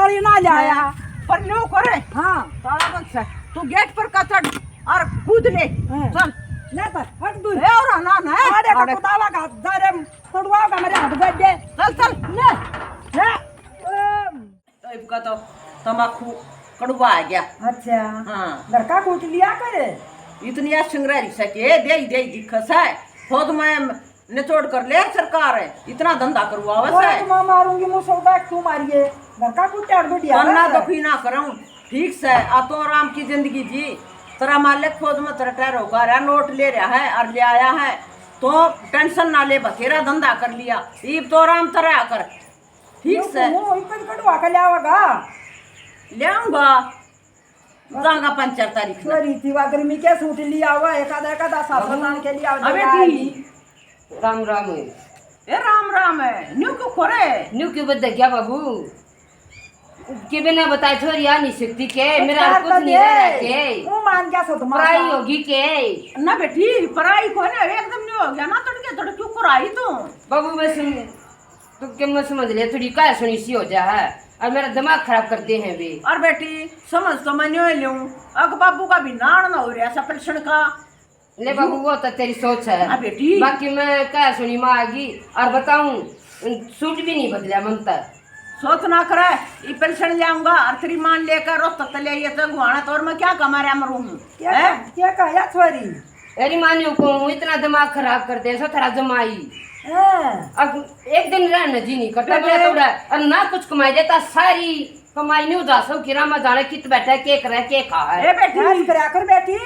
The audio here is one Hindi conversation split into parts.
थाली ना लाया पर न्यू करे। हाँ ताला बंद से तू गेट पर का चढ़ और कूद ले। चल ले पर हट दूर ए और ना ना अरे का कुदावा का दारे तोड़वा का मेरे हाथ बैठ दे चल चल ले ले तो इसका तो तम्बाकू कड़वा आ गया। अच्छा हाँ लड़का कूट लिया करे इतनी संग्रह सके दे दिक्कत है खुद में निचोड़ कर ले सरकार है इतना धंधा करवावत है। मैं मारूंगी मुंह सौदा तू मारिए लड़का कूट आड़ बढ़िया करना दुखी ना करूं ठीक से आ तो आराम की जिंदगी जी तेरा मालिक खुद में तेरा टैर होगा रहा नोट ले रहा है और ले आया है तो टेंशन ना ले बथेरा धंधा कर लिया ईब तो आराम तरह कर ठीक से कटवा के लाओगा ले आऊंगा जाऊंगा 5 तारीख सॉरी थी गर्मी के सूट लिया हुआ एकादा साबुन के लिए अबे दी राम राम है ए राम राम है न्यू क्यों खोरे न्यू क्यों बता क्या बाबू के बिना बताए छोरी आ नहीं सकती के मेरा कुछ नहीं रह के वो मान क्या सो तुम्हारा पढ़ाई होगी के ना बेटी पढ़ाई को ना एकदम नहीं हो गया ना थोड़ी क्यों कराई तू बाबू मैं सुन तो क्या मैं समझ ले थोड़ी क्या सुनी सी हो जा है और मेरा दिमाग खराब करते हैं वे और बेटी समझ तो मैं नहीं लूं अग बाबू का भी नाड़ ना हो रहा ऐसा पलसण का ले बाबू वो तो तेरी सोच है बेटी बाकी मैं क्या सुनी माँ आगी और बताऊं सूट भी नहीं बदला मनता सोच ना करे ये पेंशन जाऊंगा और तेरी मान लेकर रोज तक ले ये तो गुआना तो और मैं क्या कमा रहा मरूं क्या कहा छोरी अरे मानियो को इतना दिमाग खराब करते हैं थोड़ा जमाई अब एक दिन रहना जी नहीं करता मैं थोड़ा और ना कुछ कमाई देता सारी कमाई नहीं उदा सब किरामा जाने कित बैठा के करे के खा है ए बेटी करा कर बेटी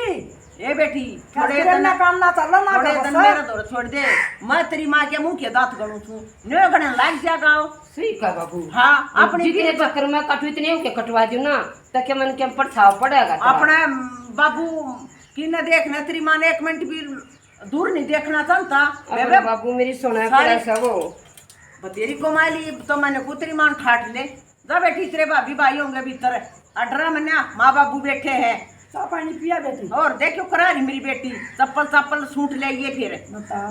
ए बेटी थोड़े दिन ना काम ना चलना ना थोड़े दिन मेरा दौर छोड़ दे मैं तेरी माँ के मुंह के दांत गणू छू न्यो गणे लाग जागा सही का बाबू हाँ अपनी जितने चक्कर में कटू इतने के कटवा दूं ना ताकि मन के पड़छाव पड़ेगा अपने बाबू की न देखना तेरी माँ ने 1 मिनट भी दूर नहीं देखना चाहता बाबू मेरी सोना क्या सब बतेरी को माली तो मैंने कुतरी मान ठाट ले जा बेटी तेरे भाभी भाई होंगे भीतर अठारह महीना माँ बाबू बैठे हैं चाह पानी पिया बेटी और देखो करा रही मेरी बेटी चप्पल सूट ले ये फिर बता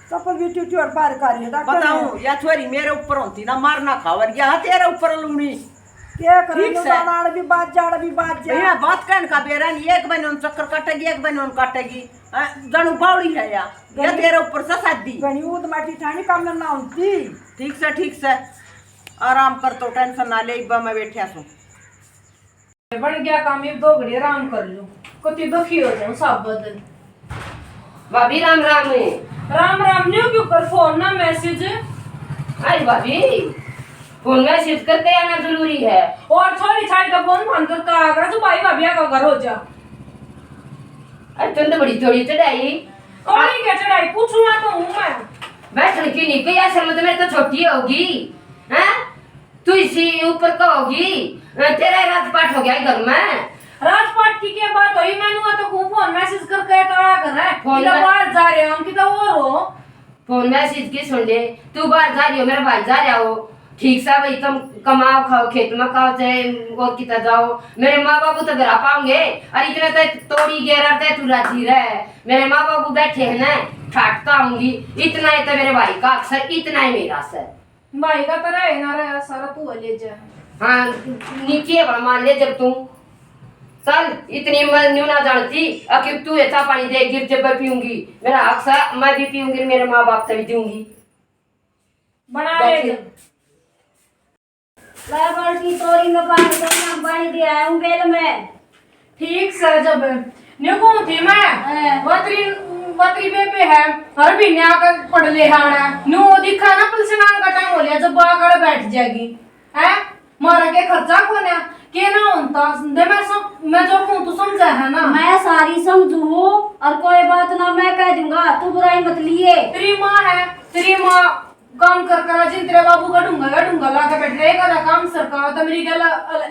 चप्पल भी टूटी और पार कर रही है बताऊं या छोरी मेरे ऊपर होती ना मारना खावर या तेरे ऊपर लूनी क्या करेंगे नाड़ भी बात जाड़ भी बात जा भैया बात कहने का बेरा नहीं एक बने उन चक्कर काटेगी एक बने उन काटेगी जणु बावड़ी है या तेरे ऊपर से शादी गणी ऊद माटी ठाणी काम ना होती ठीक से आराम कर तो टेंशन ना ले इब्बा मैं बैठा सू बन गया काम ये 2 घड़ी आराम कर लूं कुछ दुखी हो जाऊं सब बदल भाभी राम राम है राम राम न्यू क्यों कर फोन ना मैसेज अरे भाभी फोन मैसेज करके आना जरूरी है और छोरी छाड़ी का फोन फोन कर का अगर तो भाई भाभी का घर हो जा अरे तुम तो बड़ी थोड़ी चढ़ाई कौन क्या चढ़ाई पूछूंगा तो हूं मैं बैठने की नहीं कोई असल में तो छोटी होगी हैं तू इसी ऊपर का होगी तेरा राजपाट हो गया घर में राजपाट की क्या बात हुई मैंने तो खूब फोन मैसेज करके करा कर रहा है फोन बाहर जा रहे हम कि तो और हो फोन मैसेज की सुन ले तू बाहर जा रही हो मेरा भाई जा रहा हो ठीक सा भाई तुम कमाओ खाओ खेत में खाओ चाहे और कितना जाओ मेरे माँ बाबू तो घर आ पाओगे और इतना तो तोड़ी गेरा तू राजी रहे मेरे माँ बाबू बैठे हैं ना ठाटता होंगी इतना है तो मेरे भाई का अक्सर इतना ही मेरा सर भाई का तरह है ना रे सारा तू ले जा हाँ नीचे बड़ा मान ले जब तुम चल इतनी मैं न्यू ना जानती आखिर तू ऐसा पानी दे गिर जब मैं पीऊंगी मेरा अक्सर मैं भी पीऊंगी मेरे माँ बाप से भी दूंगी बना ले बाल्टी तोरी में पानी तो हम पानी दिया है बेल में ठीक सर जब न्यू को थी मैं वतरी पे है हर भी न्या कर पड़ ले हाना न्यू दिखा ना पलसना का टाइम हो लिया जब बागड़ बैठ जाएगी है मारा के खर्चा कोने के ना होता दे मैं जो कहूं तू समझा है ना मैं सारी समझू और कोई बात ना मैं कह दूंगा तू बुराई मत लिए तेरी माँ काम कर जिन तेरे बाबू का ढूंगा ला के बैठ रहेगा ना काम सरकार तो मेरी गल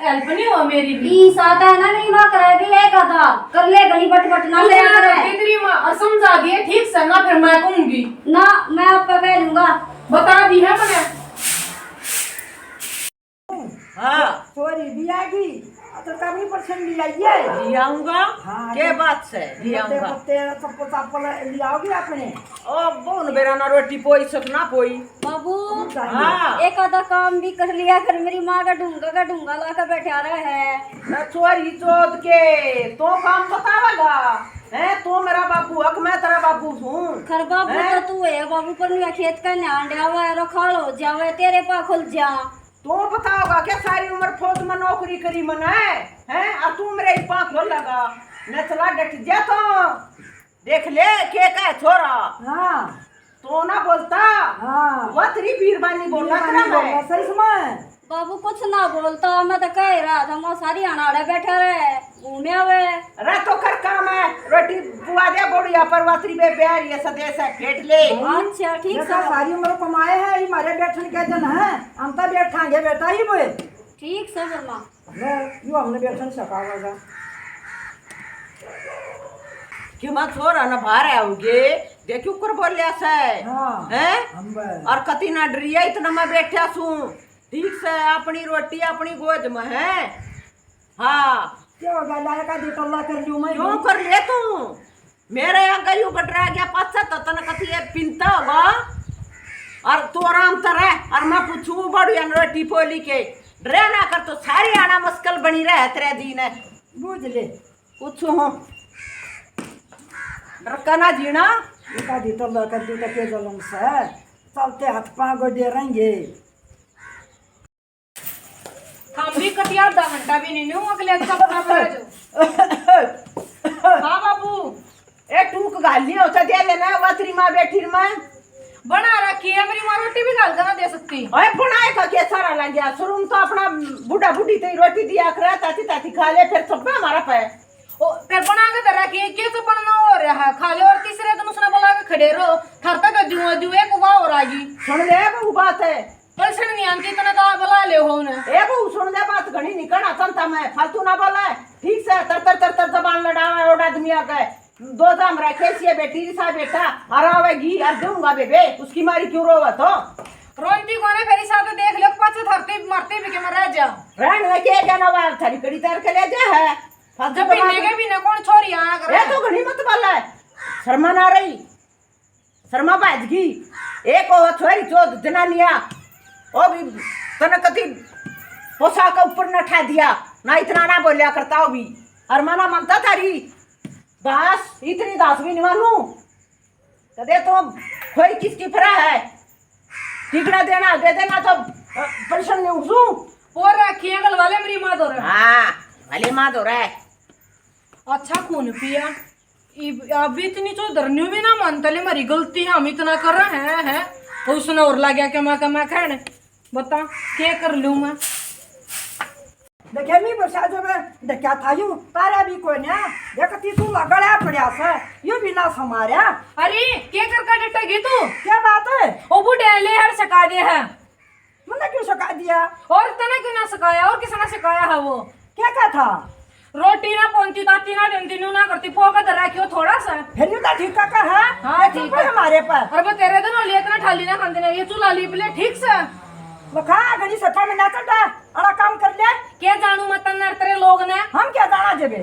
हेल्प नहीं हो मेरी भी ई साता है ना मेरी माँ करे भी एक आधा कर ले गली बट ना ले करे तेरी माँ और समझा दिए ठीक से ना फिर मैं कहूंगी ना मैं आपका कह दूंगा बता दी है मैंने हाँ छोरी भी आगी तो कभी परसेंट लियाइए। ले आऊंगा। हाँ, के बात से ले पत्ते आऊंगा। पत्ते सबको चापल लियाओगे आपने। ओ बोन बेरा ना रोटी पोई सकना पोई। बाबू हाँ एक आधा काम भी कर लिया कर, मेरी माँ का ढूंगा ला कर बैठा रहा है। चोरी चोद के तो काम बतावेगा है। तो मेरा बाबू हक, मैं तेरा बाबू हूँ। खर बाबू तो तू है बाबू, पर मेरा खेत का न्यान डावा रखा लो जावे तेरे पा खुल जा। तो बताओगा क्या सारी उम्र फौज में नौकरी करी मन है और तू मेरे पाँख लो लगा नचला डट जा। तो देख ले के का छोरा हाँ तो ना बोलता। हाँ वो तेरी बीरबानी बोलना तेरा मैं। सही समय बाबू कुछ ना बोलता, मैं तो कह रहा था मैं सारी अनाड़े बैठा रहे घूमे आवे। रे तो कर काम है रोटी बुआ दे बोड़िया पर वातरी बे प्यार ये सदेश है फेट ले। अच्छा ठीक देखा है सारी उम्र कमाए है, ये मारे बैठन के जन है, हम तो बैठांगे बेटा ही बोए। ठीक से बर्मा। यो हमने बैठन सका होगा। क्यों मत छोरा ना बाहर आओगे देखियो कर बोलिया से हाँ हैं हम बे। और कति ना डरिया इतना मैं बैठा सू ठीक से अपनी रोटी अपनी गोद में है। हाँ क्या होगा लाया का दे टल्ला कर लूं मैं। क्यों कर ले तू मेरे यहाँ गयू कटरा गया पाछा तो तना कति ये पिंता होगा और तू आराम तरह और मैं पूछूं बड़ी रोटी पोली के डरे ना कर तो सारी आना मुश्किल बनी रहे तेरे दिन है। बूझ ले पूछू हूँ डरका जीना एका दी टल्ला कर दी तो के जलम से चलते हाथ पांव गोडे रहेंगे। हम भी कटिया आधा घंटा भी नहीं हूँ अगले चपना पर जो। हाँ बाबू ए टूक गाली होता दे लेना वतरी माँ बैठी माँ बना रखी है, मेरी माँ रोटी भी गाल कर ना दे सकती। ओए बनाए का के सारा लग गया शुरू में तो अपना बूढ़ा बूढ़ी तेरी रोटी दिया कर ताती ताती खा ले फिर सब हमारा पे ओ फिर बना के दे रखी है के तो बनना हो रहा है खाली। और तीसरे दिन उसने बोला के खड़े रहो थर तक जुए एक उगा हो रही। सुन ले बहु बात है पलसण नहीं आती इतना तो बुला ले हो ने। ए बहु सुन ले बात घनी निकलना चलता मैं फालतू ना बोला ठीक से तर जबान लड़ावा और आदमी आ गए दो दाम रखे सी बेटी सा बेटा हरावेगी और दूंगा बेबे उसकी मारी क्यों रोवा तो रोंती कोने फेरी साथ देख लो पाछे धरते मरते भी के मर जा। रहन में के जानवर थारी कड़ी तार के ले जा है जब पीने के भी न कौन छोरी आ कर ए तो घनी मत बोला है शर्मा ना रही शर्मा बाजगी एक ओ छोरी चोद जनानिया ओ भी तने कति पोसा का ऊपर न ठा दिया ना इतना ना बोलिया करता हो भी और माना मानता थारी दास इतनी दास भी नहीं मानू कदे तो कोई किसकी फरा है ठिकना देना दे देना तो पेंशन में उठूं और रखी है गल वाले मेरी माँ दो रहे। हाँ भले माँ दो रहा है अच्छा खून पिया अभी इतनी तो धरनी भी ना मानता ले मेरी गलती है हम इतना कर रहे हैं उसने और ला गया कि मैं कहने बता क्या कर लूं मैं। देखे नहीं बरसा जो मैं देखा था यू तारा भी कोई ना देखती तू लगड़ा पड़ा से यू भी ना समारा। अरे क्या कर का डटेगी तू? क्या बात है? ओ बुढ़े ले हर सका दे है मैंने क्यों सका दिया? और तने क्यों ना सकाया और किसने सकाया है वो? क्या कहा था? रोटी ना पोंती ताती ना देती नू ना करती पोगा दरा क्यों थोड़ा सा फिर यू तो ठीक का है। हाँ ठीक है हमारे पर और वो तेरे दिन ले इतना ठाली ना खांदे ना ये चूल्हा ली पले ठीक से बखा गणी सटा में ना करता अड़ा काम कर ले क्या जानू मत नर तेरे लोग ने हम क्या जाना जबे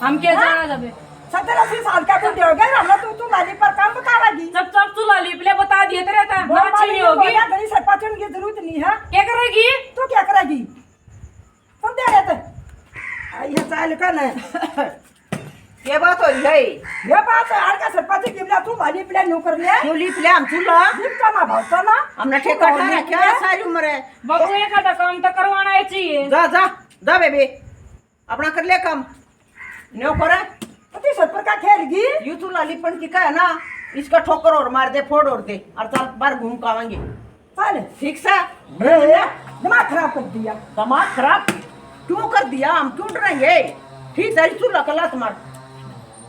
हम क्या जाना जबे 70-80 साल का तू हो गया हम तू लाली पर काम बतावेगी सब सब चूल्हा ली पले बता दिए तेरे था ना अच्छी होगी गणी सटा चुन की जरूरत नहीं है। क्या करेगी तू क्या करेगी तुम दे रहे थे ये चाल का नहीं ये बात हो रही है ये बात है आड़ का सरपंच की बिना तू वाली प्लान नो कर ले क्यों ली प्ले हम चूल्हा जीप का ना भावता ना हमने ठेका ठहरा क्या सारी उम्र है बाबू ये का काम तो करवाना है चाहिए। जा जा जा बेबी अपना कर ले काम न्यो करे अति सरपंच का खेलगी यू तू लालीपन की का है ना इसका ठोकर और मार दे फोड़ और दे और चल बार घूम के आवेंगे चल ठीक से दिमाग खराब कर दिया। दिमाग खराब क्यों कर दिया हम क्यों डरेंगे ठीक है तू लकला तुम्हारा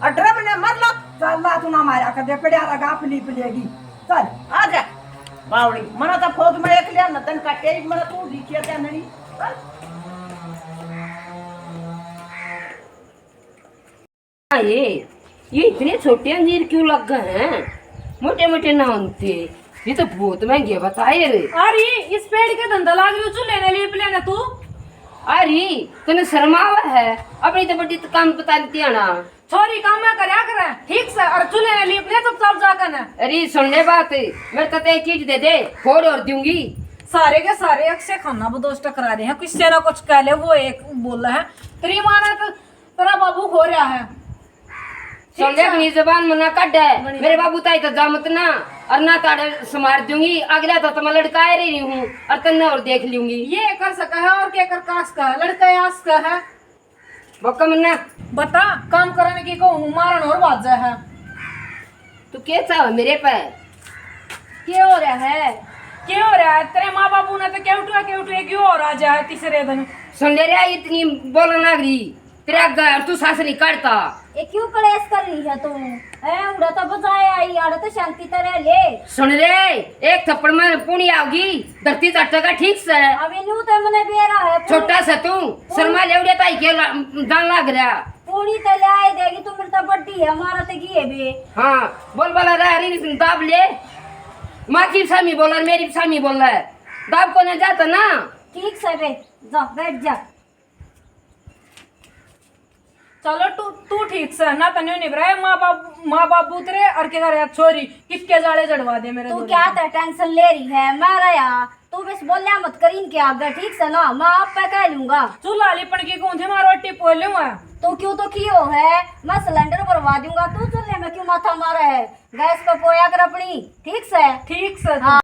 अठारह महीने मर लो चल ला तू ना मारा कर दे पड़िया लगा पली पलेगी चल आ जा बावड़ी मना तो फौज में एक लिया नतन काटे मना तू दिखिया क्या नहीं ये इतने छोटे अंजीर क्यों लग गए हैं? मोटे मोटे ना होते ये तो बहुत महंगे बताए रे। अरे इस पेड़ के धंधा लाग रही चूल्हे ने लीप लेना तू अरे तने शर्मावा है अपनी तो बड़ी तो काम बता देती है ना। छोरी काम में करया करे ठीक से और चूल्हे ने लीपने चुपचाप जाकर ना। अरे सुन ले बात, मेरे तो एक चीज दे दे फोड़ और दूंगी। सारे के सारे अक्षय खाना बदोश टकरा रहे हैं, किससे ना कुछ कह ले वो एक बोल रहा है तेरी माँ ने तो तेरा बाबू खो रहा है। सुन ले अपनी जबान में ना कट है, मेरे बाबू ताई तो जा मत ना और ना ताड़े समार दूंगी। अगला तो मैं लड़का रही हूँ और तन्ने और देख लूंगी। ये कर सका है और क्या कर कास का है, लड़का आस का है। बक्का मन्ना बता काम करने की को मारन और बाजा है। तू क्या चाह मेरे पे? क्या हो रहा है? क्या हो रहा है? तेरे माँ बाबू ने तो क्या उठा क्यों हो रहा है तीसरे दिन? सुन ले रहा इतनी बोलो ना गरी तेरा घर तू सास नहीं काटता। ये क्यों कलेश कर रही है तू? उड़ा तो बजाया आई आड़ तो शांति तरह ले। सुन रे एक थप्पड़ में पुणी आओगी धरती चटेगा ठीक से। अभी नू तो मने बेरा है छोटा सा तू शर्मा ले उड़े ताई के दान लाग रहा। पूरी तो ले आई देगी, तू मेरे तो बड्डी है हमारा तो की है बे। हाँ बोल बोला रहा हरी दाब ले। माँ की सामी बोल रहा मेरी सामी बोल रहा है, दाब को नहीं जाता ना। ठीक से बे जा बैठ जा। चलो तू ठीक से ना तन्यू निभरा माँ बाबू तेरे और क्या करे छोरी किसके जाले जड़वा दे मेरे। तू क्या टेंशन ले रही है? मैं रहा तू बस बोलिया मत करीन के आगे ठीक से ना, मैं आप पे कह लूंगा। चूल्हा लिपण की कौन सी माँ रोटी पोल लूंगा। तू क्यों तो कियो है, मैं सिलेंडर भरवा दूंगा, तू चूल्हे में क्यों माथा मारा है? गैस पे पोया कर अपनी ठीक से। ठीक से हाँ।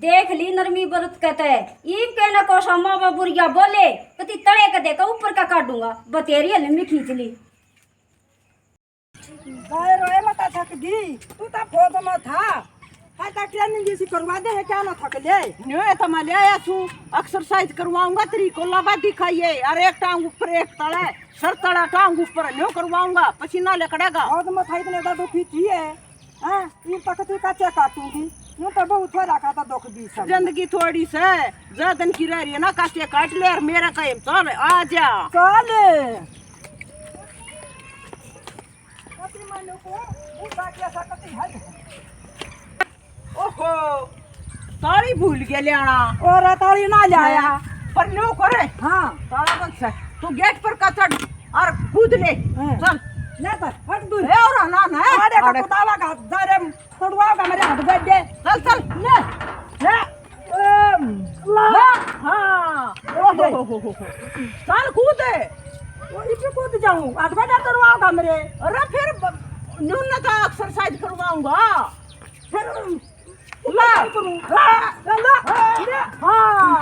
देख ली नरमी बरत कहते है ये कहना कोशा माँ बाबुरिया बोले कति तड़े का देखा ऊपर का काटूंगा बतेरी हल्मी खींच ली। गाय रोए मत थक दी, तू तो फोद में था हाय तक ट्रेनिंग जैसी करवा दे है क्या ना थक ले। न्योए तो मैं ले आया छू, एक्सरसाइज करवाऊंगा तेरी को लबा दिखाइए। अरे एक टांग ऊपर एक तड़ा सर तड़ा टांग ऊपर न्यो करवाऊंगा पसीना लेकड़ेगा। और मैं थाई इतने दा दुखी थी है हां ये तक तू का चे काटूंगी यूं तो बहुत थोड़ा खाता दुख दी सब। जिंदगी थोड़ी से ज्यादा की रह रही है ना, काटे काट ले और मेरा कहीं चल आ जा चल कति मानो को बूढ़ा के सकती है। ओहो ताली भूल गया लेना और ताली ना लाया पर न्यो करे। हां ताला बंद से तू गेट पर का चढ़ और कूद ले चल ले तो हट दूर ए और ना ना अरे का कुदावा का जरे तोड़वाओगा मेरे हाथ बैठ दे। चल चल ले ले अल्लाह हाँ ओहो चल कूद वो इसे कूद जाऊं हाथ बैठ तोड़वाओगा मेरे। अरे फिर न्यून का एक्सरसाइज करवाऊंगा फिर ला करूं अल्लाह हां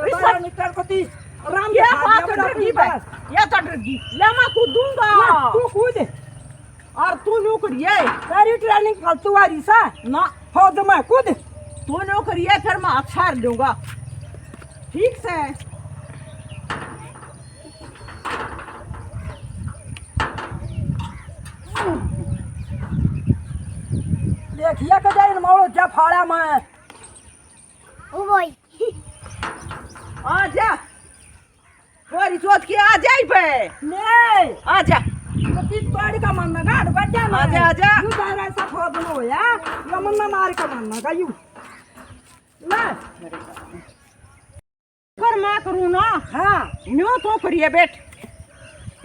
इस मीटर को ती राम ये बात डरगी बस ये तो डरगी ले मैं कूदूंगा तू कूद और तू न्यू करिए सारी ट्रेनिंग फालतू वाली सा ना फौज में कूद तू न्यू करिए फिर मैं हाथ छाड़ दूंगा ठीक से। देखिए के जाइन मारो जा फाड़ा में ओ भाई आ जा कोरी सोच के आ जाई पे ले आ जा कति तोड़ का मन ना गाड़ बैठ जा आजा, आजा। यू दायरा सा फौज में होया या मन ना मार का मन ना यू ले कर मैं करूँ ना। हां न्यो तो करिए बैठ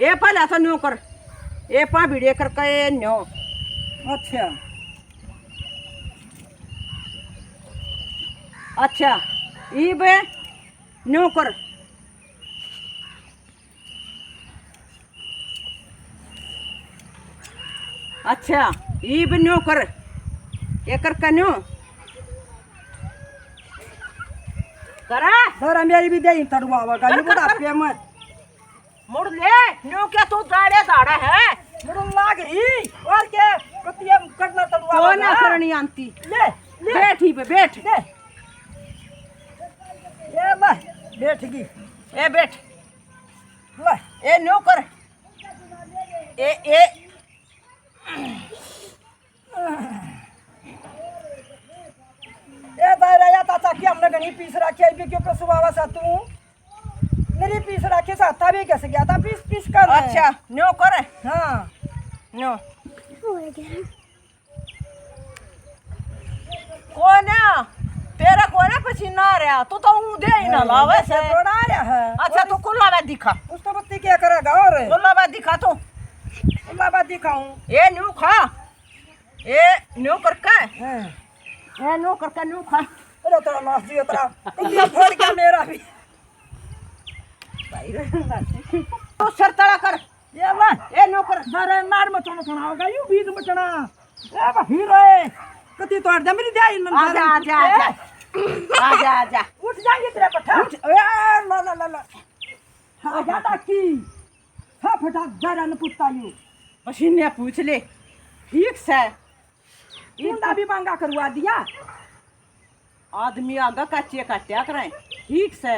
ये पहले ऐसा न्यो कर ये पा वीडियो कर के न्यो अच्छा अच्छा ई बे न्यो कर अच्छा ई बे न्यो कर ये कर के न्यो करा सर मेरी भी दे तड़वावा का ये कर, बड़ा कर। पे मत मुड़ ले न्यो क्या तू दाड़े दाड़ा है मुड़ लाग रही और के कति करना तड़वावा वो ना करनी आंती ले ले बैठ ही पे बैठ ले ये ले बैठ गई ए बैठ ले ए न्यो कर ए ए दायरा या ताता की हमने गनी पीस रखी भी क्यों कसुवावा सा तू मेरी पीस रखे सा था भी कैसे गया था पीस पीस कर अच्छा न्यो कर हां न्यो कौन है तेरा को ना पसीना आ रहा तो ऊ दे ही ना लावे से। थोड़ा आ रहा है। अच्छा तो कुल्ला में दिखा, उसको बत्ती क्या करेगा और कुल्ला में दिखा तो अल्लाह दिखाऊं। ये न्यू खा, ये न्यू करके हाँ। ये न्यू करके न्यू खा। अरे तेरा नाश दियो तेरा कुत्ता फोड़ गया मेरा भी। तो सर तड़ा कर ये ला ये न्यू कर। अरे मार मत सुना होगा यू बीच मचना। ए बा हीरो है कति तोड़ दे मेरी जाई न। आजा आजा आजा आजा आजा उठ जाएंगे तेरे पट्टा। ए ला ला ला ला हाँ जाता की हाँ फटा जरा न पुत्ता यू पसीने पूछ ले ठीक से। कुंडा भी मांगा करवा दिया। आदमी आगा काचे काट्या करें ठीक से।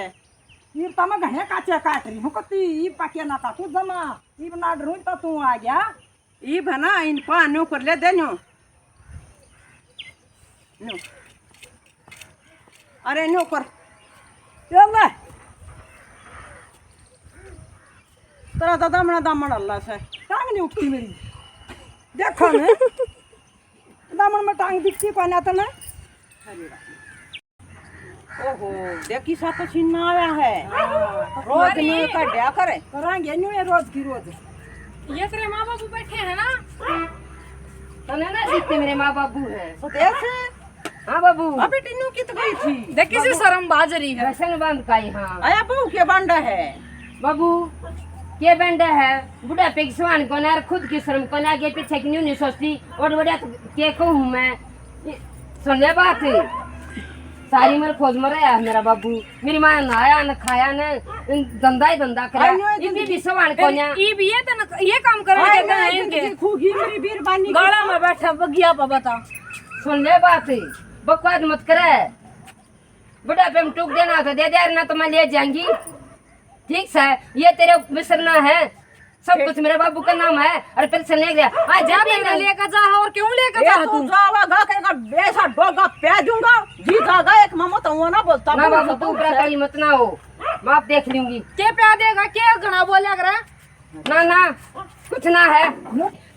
ये तम घने काचे काट रही हूँ कति ये पाके ना ता तू जमा ये बना डरूं तो तू आ गया। ई बना इन पानो कर ले देनो नो। अरे नो कर ये ले तेरा तो दामना दामन अल्लाह से टांग नहीं उठती मेरी देखो ना दामन में टांग दिखती पाना तो ना। ओहो देखी सा पसीना आया है। रोज न्यू काट्या करे करांगे न्यू ये रोज की रोज। ये तेरे माँ बाबू बैठे हैं ना? तो ना दिखते मेरे माँ बाबू हैं। तो देख हाँ बाबू अबे टिन्नू कित गई थी। देख किसी शर्म बाजरी है। वैसे बंद का हाँ आया बहू के बांडा है बाबू के बंडा है बुढ़ापे की सवान को ना खुद की शर्म को ना आगे पीछे की नहीं सोचती और बढ़िया के कहूँ मैं। सुन ले बात सारी मेरे खोज में रहा है मेरा बाबू। मेरी माँ न आया न खाया न धंधा ही धंधा करा इनकी भी सवान को ना ये भी ये तो ये काम करने देते हैं इनके। खूगी मेरी बीरबानी गाड़ा में बैठा बगिया पर बता। सुन ले बात बकवाद मत करे। बुढ़ापे में टूक देना तो दे दे ना तो मैं ले जाएंगी ठीक से। ये तेरे विसरना है सब कुछ मेरे बाबू का नाम है और फिर से ले गया आज जा जा लेकर जा और क्यों लेकर जा तू तू? जावागा कहेगा बेसा डोगा पे दूंगा जीतागा एक मामा तो वो ना बोलता ना बाबू तू प्रकाली मत ना हो माप देख लूंगी। के प्या देगा के घना बोला करे ना ना कुछ ना है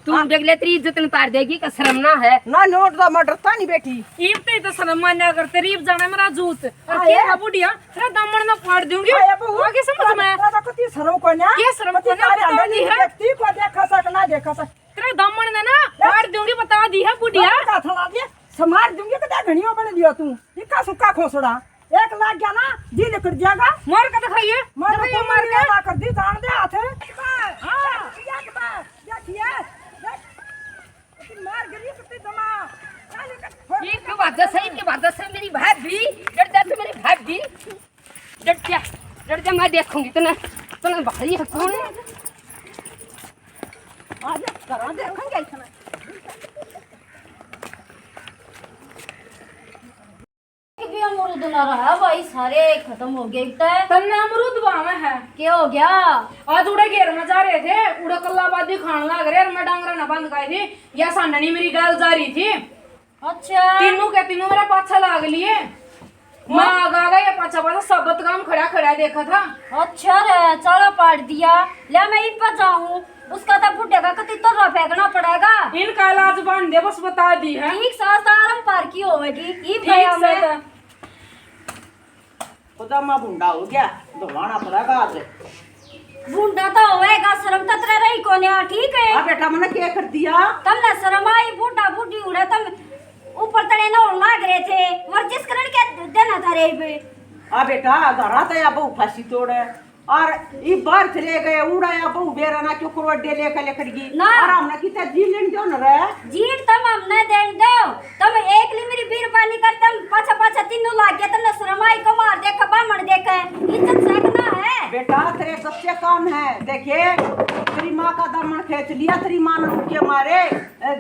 तू देख ले तेरी इज्जत न तार देगी का शर्म ना है। ना नोट दा मडरता नहीं बेटी ईब तो शर्म मान्या करते रीब जाना मेरा जूत और के है बुढ़िया तेरा दामन में फाड़ दूंगी। आगे समझ में दादा कति शर्म को ना के शर्म को ना बता दी है। व्यक्ति को देखा सक ना देखा सक तेरा दामन ने ना फाड़ दूंगी बता दी है बुढ़िया। का थला दे समार दूंगी कदा घणियो बन दियो तू इका सुक्का खोसड़ा 1 लाख गया ना जी निकल जाएगा। मार के दिखाइए मार को मार के ला कर दी जान दे हाथ हां एक बार देखिए मार गरी कति जमा ये के बात है मेरी भाभी डर जा तू मेरी भाभी डर जा मैं देखूंगी तो भाई है कौन आज करा देखेंगे इतना भी अमरूद ना रहा भाई सारे खत्म हो गए। तन्ने अमरूद बामे है क्या हो गया? आज उड़े घेर में जा रहे थे उड़े कल्लाबादी खाने लग रहे और मैं डांगरा ना बंद खाई थी या सांडनी मेरी गाल जा रही थी। अच्छा तीनों के तीनों मेरा पाछा लाग लिए माँ आगा गया पाछा पाछा सबत काम खड़ा खड़ा देखा था। अच्छा रे चलो पाट दिया ले मैं इन पर जाऊं उसका तो बुढ़े का कति तो फेंकना पड़ेगा। इनका इलाज बांध दे बस बता दी है ठीक सास आराम पार की होगी ई ठीक भैया से में खुदा मां भुंडा हो गया दवाना पड़ेगा आज। बूढ़ा तो होएगा शर्म तो तेरे रही कोने ठीक है। आ बेटा मैंने क्या कर दिया तुमने शर्म आई बूढ़ा बूढ़ी उड़े तुम ऊपर तले न लाग रहे थे वर्जिश करने के देना था रे बे। आ बेटा घरा तो या बहु फांसी तोड़े और ई बार चले गए उड़ाया बहु बेरा ना क्यों करवड्डे लेकर गई ना। आराम ना किता जी लेन दो न रे जीत तुम हमने देन दो तुम एक ली मेरी बीरबानी कर तुम पाछा पाछा तीनों लाग गया तुमने शर्माई को मार देखा बामण देखा इज्जत सकना है बेटा तेरे सच्चे काम है। देखिए तेरी माँ का दामन खींच लिया तेरी माँ ने उनके मारे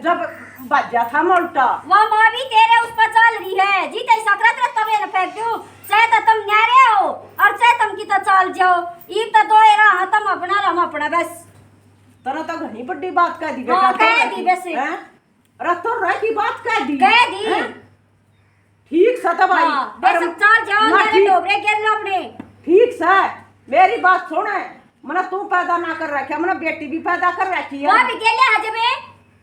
जब बजा था मोल्टा वह माँ भी तेरे उस पर चल रही है जीते सकरत तबे न फेंक दूं चाहे तो तुम न्यारे हो और चाहे तुम की तो चल जाओ ई तो दो एरा तुम अपना रम अपना बस तना तो घनी बड़ी बात कह दी हाँ, बेटा कह दी वैसे। अरे तो रह की बात कह दी हैं? ठीक सा तो भाई हाँ, बेशक चल जाओ ना, मेरे ठीक- डोबरे गिर लो अपने ठीक सा मेरी बात सुने मना तू पैदा ना कर रखा मना बेटी भी पैदा कर रखी है वहाँ भी गेले हजबे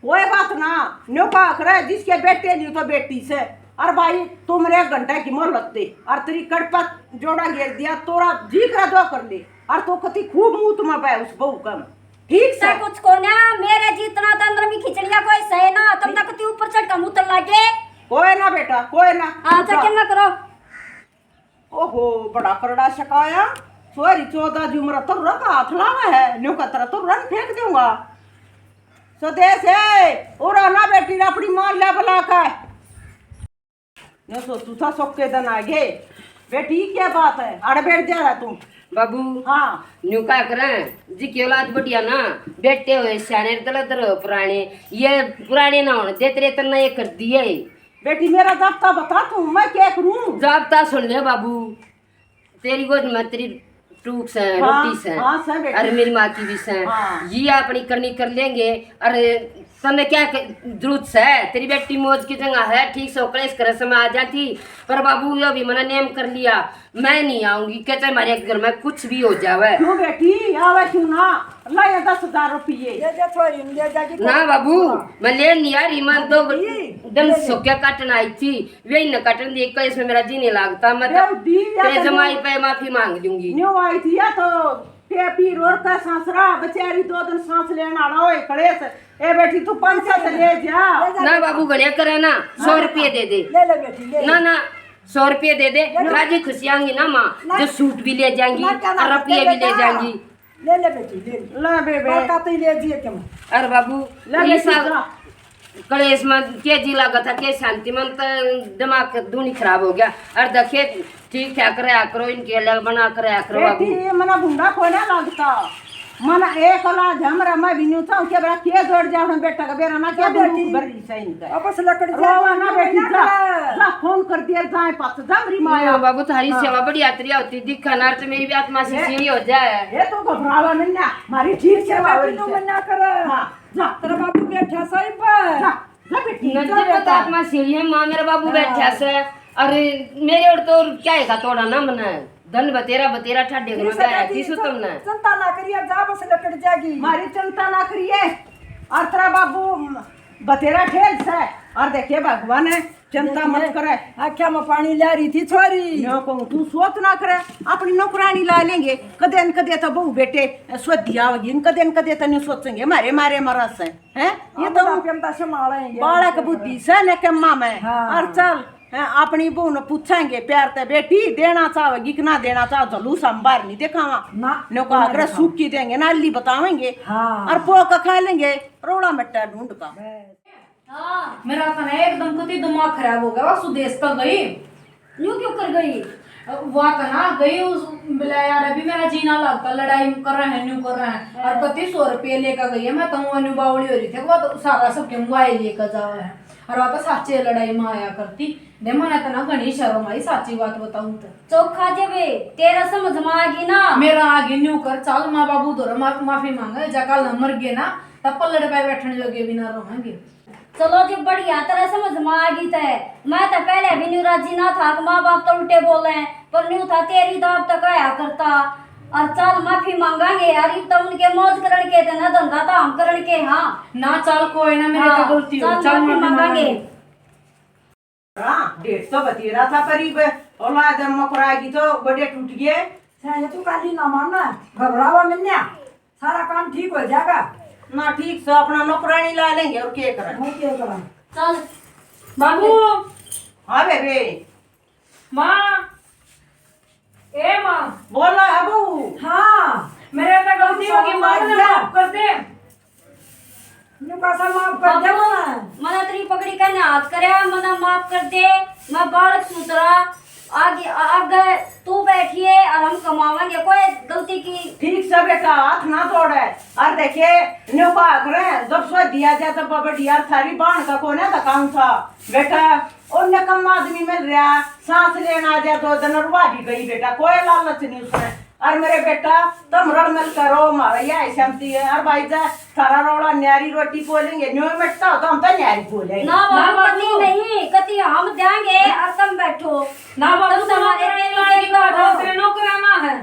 कोई बात ना न्यो का करे जिसके बेटे नहीं तो बेटी से और भाई तुमने 1 घंटा की मोहलत दे और तेरी कड़पत जोड़ा घेर दिया तोरा जी करा दो कर ले और तो कति खूब मुंह तुम पे उस बहू का ठीक से से कुछ को ना मेरे जितना तंत्र में खिचड़िया कोई सहे ना तुम तक ती ऊपर चढ़ का उतर लागे कोई ना बेटा कोई ना हां तो क्या करो ओहो बड़ा करड़ा शकाया सोरी 14 की उम्र तो रंग हाथ लावा है न्यू का तरह तो रंग फेंक दूंगा स्वदेश है उड़ा ना बेटी ने अपनी मां ले बुला कर नो सो तू था सोके दन आगे बेटी क्या बात है अड़ बैठ जा रहा तू बाबू हाँ न्यू का करें जी की औलाद बढ़िया ना बेटे हुए सियाने दलदर पुराने ये पुराने ना होने तेरे तना ये कर दिए बेटी मेरा जाब्ता बता तू मैं क्या करूं जाबता सुन ले बाबू तेरी गोद में तेरी टूक से रोटी से हाँ, से बेटी। अरे मेरी माँ की भी से हाँ। ये अपनी करनी कर लेंगे। अरे तने क्या जरूरत है तेरी बेटी मौज की जगह है ठीक से कलेश करे समय आ जाती पर बाबू ये भी मैंने नेम कर लिया मैं नहीं आऊंगी कहते हमारे घर में कुछ भी हो जावे क्यों बेटी आवे क्यों ना ला ये 10,000 रुपये ले जा छोरी ले जाके ना बाबू मैं ले नहीं आ रही मैं तो दम सोके काटन आई थी वही न काटन दी कल इसमें मेरा जी नहीं लगता मैं तो तेरे जमाई पे माफी मांग दूंगी न्यू आई थी या तो पेपी रोर का सांसरा बेचारी 2 दिन सांस लेना आना ओए खड़े से ए बेटी तू 500 से ले जा ना बाबू गणिया करे ना 100 रुपये दे दे ले ले बेटी ले ना ना 100 रुपये दे दे राजी खुशी आएंगी ना माँ जो सूट भी ले जाएंगी और रुपये भी ले जाएंगी ले ले बेटी ले ले बेबे का तो ले दिए क्यों अरे बाबू ले ये बेटी सब जा कलेश में के जी लगा था के शांति मन तो दिमाग दूनी खराब हो गया और देखे ठीक ठाक रहा करो इनके अलग बना कर रहा करो बाबू बेटी मना भुंडा कोई ना लगता मना एक औलाद हमरा मैं भी न्यू था के बड़ा के जोड़ जा हम बेटा का बेरा ना क्या बेटी बड़ी सही का वापस लकड़ रोवा ना बेटी जा जा फोन कर दिया जाए पास जामरी माया बाबू तुम्हारी सेवा बड़ी यात्रा होती दिखा ना तो मेरी भी आत्मा से सीढ़ी हो जाए ये तो घबरावा नहीं ना मारी ठीक सेवा हो बेटी नु मना कर हां जा तेरा बाबू बैठा सही पर जा जा बेटी नजर पता आत्मा सीढ़ी है माँ मेरा बाबू बैठा से अरे मेरे और तो क्या है का तोड़ा ना मना धन बतेरा ठाडे घर में बैठा थी सो तुमने चिंता ना करिए जा बस लकड़ जागी मारी चिंता ना करिए और तेरा बाबू बतेरा ठेल से और देखिए भगवान है चिंता मत करे आख्या में पानी ला रही थी छोरी नो कहूं तू सोच ना करे अपनी नौकरानी ला लेंगे कदे न कदे तो बहू बेटे स्वदिया होगी कदे न कदे तो नहीं सोचेंगे मारे मारे मरस है ये तो हम संभालेंगे बालक बुद्धि से न के माँ में हाँ। और चल अपनी बहू ने पूछेंगे प्यार ते बेटी देना चाहोगी कि ना देना चाहो जलूस हम बाहर नहीं दिखावा ना नो का अगर सूखी देंगे नाली बतावेंगे हाँ। और पोक खा लेंगे रोड़ा मिट्टा ढूंढ का मेरा तो ना एकदम कति दिमाग खराब हो गया वो सुदेश तक गई यूं क्यों कर गई वो तो ना गई उस बोला यार अभी मेरा जीना लगता लड़ाई कर रहे हैं न्यू कर रहे हैं और कति 100 रुपये लेकर गई है मैं तो न्यू बावड़ी हो रही थी वो तो सारा सबके मोबाइल लेकर जाओ है और वो तो साचे लड़ाई में आया करती दे मैंने तो ना घनी शर्म आई साची बात बताऊं तो चौखा जेबे तेरा समझ में आ गई ना मेरा आगे न्यू कर चल माँ बाबू धोरा माफी मांगे जकाल न मर गए ना तब पल्लड़ पे बैठने जोगे भी ना रहेंगे चलो जी बढ़िया तरह समझ में आ गई थे मैं तो पहले भी न्यू राजी ना था माँ बाप तो उल्टे बोले पर न्यू था तेरी दाब तक आया करता और चल माफी मांगांगे यार तो उनके मौज करण के थे ना धंधा तो हम करण के हाँ ना चल कोई ना मेरे तो गलती हो चल माफी मांगांगे 150 बतेरा था करीब औलाद मकराएगी तो बड़े टूट गए ये तू काली ना मानना घबरावा मिलना सारा काम ठीक हो जाएगा ना ठीक से अपना नौकरानी ला लेंगे और क्या करें मैं क्या करा चल बाबू हाँ बेबे माँ ए माँ बोला है बहू हाँ मेरे से गलती होगी माँ ने माफ कर दे न्यू का सा माफ कर दे ना मना तेरी पकड़ी करने हाथ करे मना माफ कर दे मैं बालक सूतरा आगे आगे तू बैठिए और हम कमावेंगे कोई गलती की ठीक से बेटा हाथ ना तोड़े और देखिए न्यू का करे जब सो दिया जाए तब बढ़िया सारी बाण का कोने दकाऊं था बेटा और कम आदमी मिल रहा सांस लेना आ जाए 2 दिन और भी गई बेटा कोई लालच नहीं उसमें और मेरे बेटा तुम रड़मल करो हमारा यह शांति है और भाई जा सारा रोड़ा न्यारी रोटी बोलेंगे न्यू मिटता हो तो हम तो न्यारी बोलेंगे ना बाबू कती नहीं कती हम देंगे और तुम बैठो ना बाबू तुम हमारे लड़ाई की बात है तेरे नौकराना है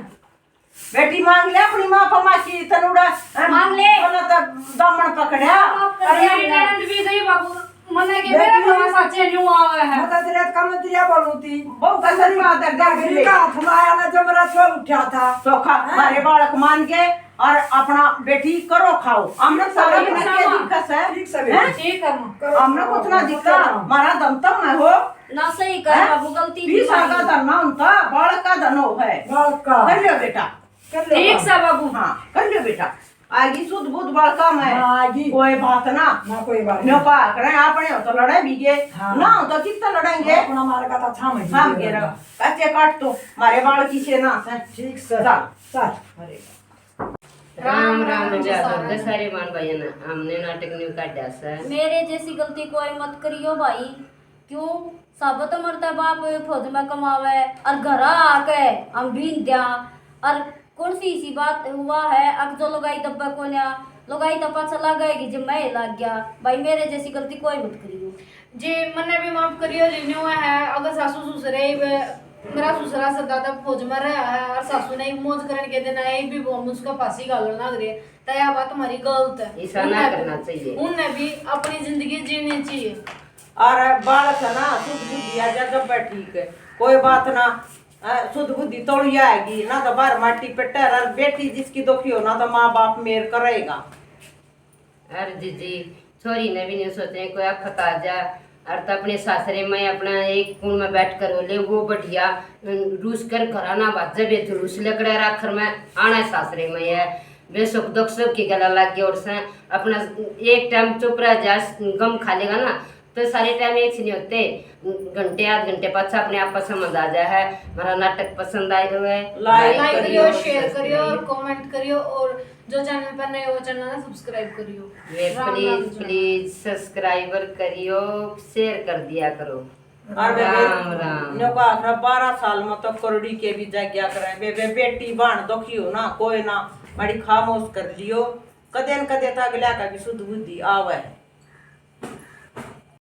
बेटी मांग ले अपनी माँ पमाची तनुड़ा मांग ले। बोला तो दामन पकड़ा और मेरी ननद भी गई बाबू मने के मेरे भाई साचे न्यू आवे है मत तेरे का मंत्रिया बोलूती बहुत कसर में आदर दागिरी का हाथ में आया ना जब मेरा छो उठा था चोखा मारे बालक मान के और अपना बेटी करो खाओ हमने सारा दिन के दिक्कत है ठीक से हैं? ठीक है हमने कुछ ना दिक्कत मारा दम तक मैं हो ना सही कर बाबू गलती थी बीस का धन ना उनका बालक का धन हो है बालक का कर लियो बेटा कर लो ठीक से बाबू हाँ कर लियो बेटा आगे शुद्ध बुद्ध बालका में आगी कोई बात ना ना कोई बात नो पा करे आपने हो तो लड़ाई बीगे हाँ। ना हो तो कितना लड़ेंगे अपना मार का था थाम हम के रहो कच्चे काट तो मारे बाल की से ना से ठीक से चल चल अरे राम राम जादू सारे मान भाई ना हमने नाटक नहीं काटा सर मेरे जैसी गलती कोई मत करियो भाई क्यों सब तो मरता बाप फौज में कमावे और घर आके हम बीन दिया और कौन सी इसी बात हुआ है अब जो लगाई दब्बा को ना लगाई दब्बा चला गएगी जब मैं लग गया भाई मेरे जैसी गलती कोई मत करियो जी मने भी माफ करियो जी न्यू है अगर सासू ससुरे मेरा ससुरा से दादा फौज में रहा है और सासू ने मौज करने के दिन आए भी वो मुझको फांसी गालना करे तो यह बात हमारी गलत है ऐसा ना करना चाहिए उन्हें भी अपनी जिंदगी जीनी चाहिए और बालक है ना शुद्ध बुद्धि आ जगह पे ठीक है कोई बात ना शुद्ध बुद्धि तोड़ी आएगी ना तो बाहर माटी पे टेर बेटी जिसकी दुखी हो ना तो माँ बाप मेर करेगा अरे जीजी छोरी ने भी नहीं सोचे कोई आफत आ जा और तो अपने सासरे में अपना एक कुण में बैठ कर बोले वो बढ़िया रूस कर घराना बाजा बे तो रूस लकड़े राखर में आना सासरे में है वे सुख दुख सब की गला लग गया और से अपना एक टाइम चुप रह जा गम खा लेगा ना तो सारे टाइम एक से नहीं होते घंटे आध घंटे पाछा अपने आप समझ आ जाए है हमारा नाटक पसंद आए हुए लाइक लाइक करियो शेयर करियो और कमेंट करियो और जो चैनल पर नए हो चैनल ने सब्सक्राइब करियो प्लीज प्लीज सब्सक्राइबर करियो शेयर कर दिया करो और राम राम। नो का 12 साल में तो करोड़ी के भी जाग्या करे बे बेटी बाण दुखी हो ना कोई ना बड़ी खामोश कर लियो कदे न कदे तक गल्या का भी शुद्ध बुद्धि आवे